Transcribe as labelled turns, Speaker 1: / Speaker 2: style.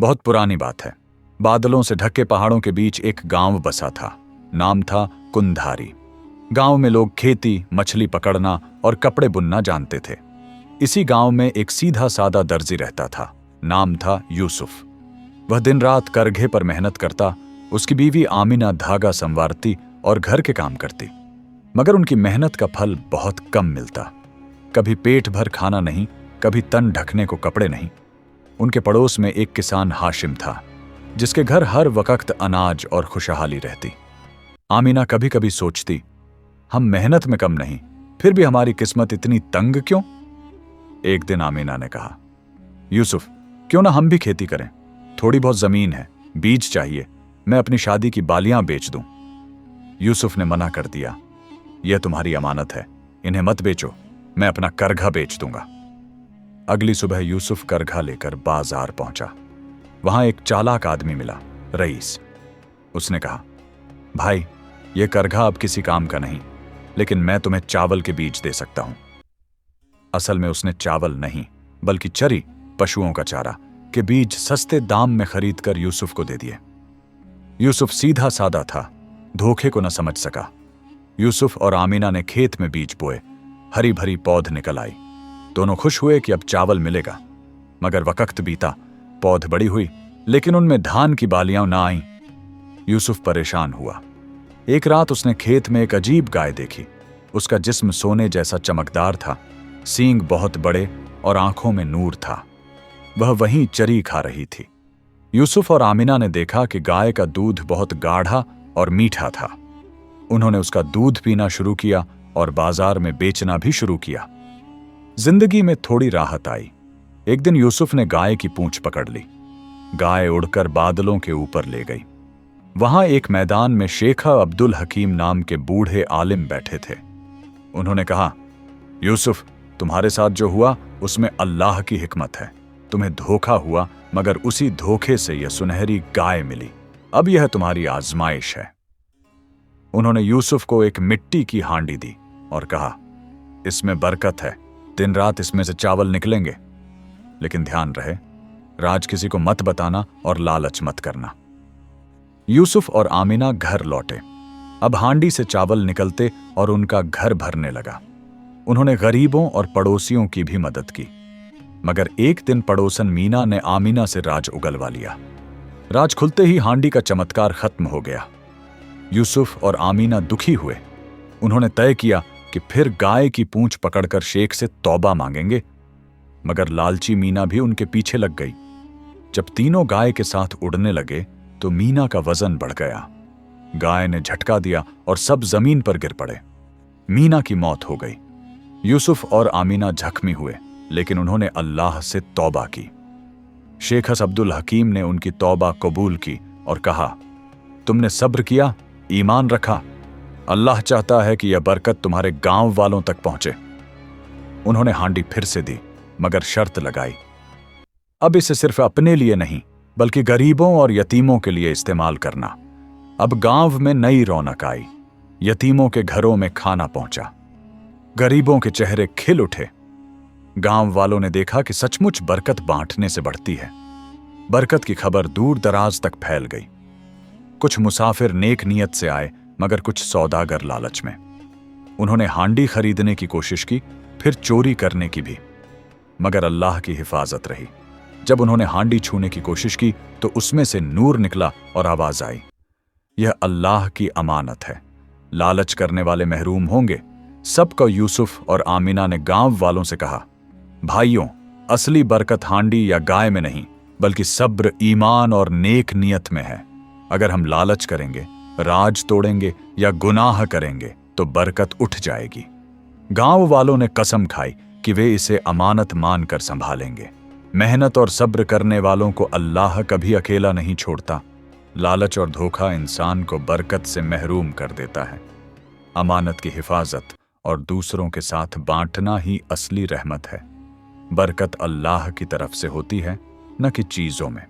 Speaker 1: बहुत पुरानी बात है। बादलों से ढके पहाड़ों के बीच एक गांव बसा था। नाम था कुंधारी। गांव में लोग खेती, मछली पकड़ना और कपड़े बुनना जानते थे। इसी गांव में एक सीधा सादा दर्जी रहता था। नाम था यूसुफ। वह दिन रात करघे पर मेहनत करता। उसकी बीवी आमिना धागा संवारती और घर के काम करती, मगर उनकी मेहनत का फल बहुत कम मिलता। कभी पेट भर खाना नहीं, कभी तन ढकने को कपड़े नहीं। उनके पड़ोस में एक किसान हाशिम था, जिसके घर हर वक्त अनाज और खुशहाली रहती। आमिना कभी कभी सोचती, हम मेहनत में कम नहीं, फिर भी हमारी किस्मत इतनी तंग क्यों? एक दिन आमिना ने कहा, यूसुफ, क्यों ना हम भी खेती करें? थोड़ी बहुत जमीन है, बीज चाहिए, मैं अपनी शादी की बालियां बेच दूं। यूसुफ ने मना कर दिया, यह तुम्हारी अमानत है, इन्हें मत बेचो, मैं अपना करघा बेच दूंगा। अगली सुबह यूसुफ करघा लेकर बाजार पहुंचा। वहां एक चालाक आदमी मिला, रईस। उसने कहा, भाई, यह करघा अब किसी काम का नहीं, लेकिन मैं तुम्हें चावल के बीज दे सकता हूं। असल में उसने चावल नहीं, बल्कि चरी, पशुओं का चारा के बीज सस्ते दाम में खरीदकर यूसुफ को दे दिए। यूसुफ सीधा सादा था, धोखे को न समझ सका। यूसुफ और आमिना ने खेत में बीज बोए। हरी भरी पौध निकल आई। दोनों खुश हुए कि अब चावल मिलेगा। मगर वक्त बीता, पौध बड़ी हुई, लेकिन उनमें धान की बालियां ना आईं। यूसुफ परेशान हुआ। एक रात उसने खेत में एक अजीब गाय देखी। उसका जिस्म सोने जैसा चमकदार था, सींग बहुत बड़े और आंखों में नूर था। वह वहीं चरी खा रही थी। यूसुफ और आमिना ने देखा कि गाय का दूध बहुत गाढ़ा और मीठा था। उन्होंने उसका दूध पीना शुरू किया और बाजार में बेचना भी शुरू किया। जिंदगी में थोड़ी राहत आई। एक दिन यूसुफ ने गाय की पूंछ पकड़ ली। गाय उड़कर बादलों के ऊपर ले गई। वहां एक मैदान में शेख अब्दुल हकीम नाम के बूढ़े आलिम बैठे थे। उन्होंने कहा, यूसुफ, तुम्हारे साथ जो हुआ उसमें अल्लाह की हिकमत है। तुम्हें धोखा हुआ, मगर उसी धोखे से यह सुनहरी गाय मिली। अब यह तुम्हारी आजमाइश है। उन्होंने यूसुफ को एक मिट्टी की हांडी दी और कहा, इसमें बरकत है, दिन रात इसमें से चावल निकलेंगे। लेकिन ध्यान रहे, राज किसी को मत बताना और लालच मत करना। यूसुफ और आमिना घर लौटे। अब हांडी से चावल निकलते और उनका घर भरने लगा। उन्होंने गरीबों और पड़ोसियों की भी मदद की। मगर एक दिन पड़ोसन मीना ने आमिना से राज उगलवा लिया। राज खुलते ही हांडी का चमत्कार खत्म हो गया। यूसुफ और आमिना दुखी हुए। उन्होंने तय किया कि फिर गाय की पूंछ पकड़कर शेख से तौबा मांगेंगे। मगर लालची मीना भी उनके पीछे लग गई। जब तीनों गाय के साथ उड़ने लगे तो मीना का वजन बढ़ गया। गाय ने झटका दिया और सब जमीन पर गिर पड़े। मीना की मौत हो गई। यूसुफ और आमिना जख्मी हुए, लेकिन उन्होंने अल्लाह से तौबा की। शेख अब्दुल हकीम ने उनकी तौबा कबूल की और कहा, तुमने सब्र किया, ईमान रखा, अल्लाह चाहता है कि यह बरकत तुम्हारे गांव वालों तक पहुंचे। उन्होंने हांडी फिर से दी, मगर शर्त लगाई, अब इसे सिर्फ अपने लिए नहीं, बल्कि गरीबों और यतीमों के लिए इस्तेमाल करना। अब गांव में नई रौनक आई। यतीमों के घरों में खाना पहुंचा। गरीबों के चेहरे खिल उठे। गांव वालों ने देखा कि सचमुच बरकत बांटने से बढ़ती है। बरकत की खबर दूर दराज तक फैल गई। कुछ मुसाफिर नेक नियत से आए, मगर कुछ सौदागर लालच में। उन्होंने हांडी खरीदने की कोशिश की, फिर चोरी करने की भी, मगर अल्लाह की हिफाजत रही। जब उन्होंने हांडी छूने की कोशिश की तो उसमें से नूर निकला और आवाज आई, यह अल्लाह की अमानत है। लालच करने वाले महरूम होंगे। सबको यूसुफ और आमिना ने गांव वालों से कहा, भाइयों, असली बरकत हांडी या गाय में नहीं, बल्कि सब्र, ईमान और नेक नियत में है। अगर हम लालच करेंगे, राज तोड़ेंगे या गुनाह करेंगे तो बरकत उठ जाएगी। गांव वालों ने कसम खाई कि वे इसे अमानत मानकर संभालेंगे। मेहनत और सब्र करने वालों को अल्लाह कभी अकेला नहीं छोड़ता। लालच और धोखा इंसान को बरकत से महरूम कर देता है। अमानत की हिफाजत और दूसरों के साथ बांटना ही असली रहमत है। बरकत अल्लाह की तरफ से होती है, न कि चीजों में।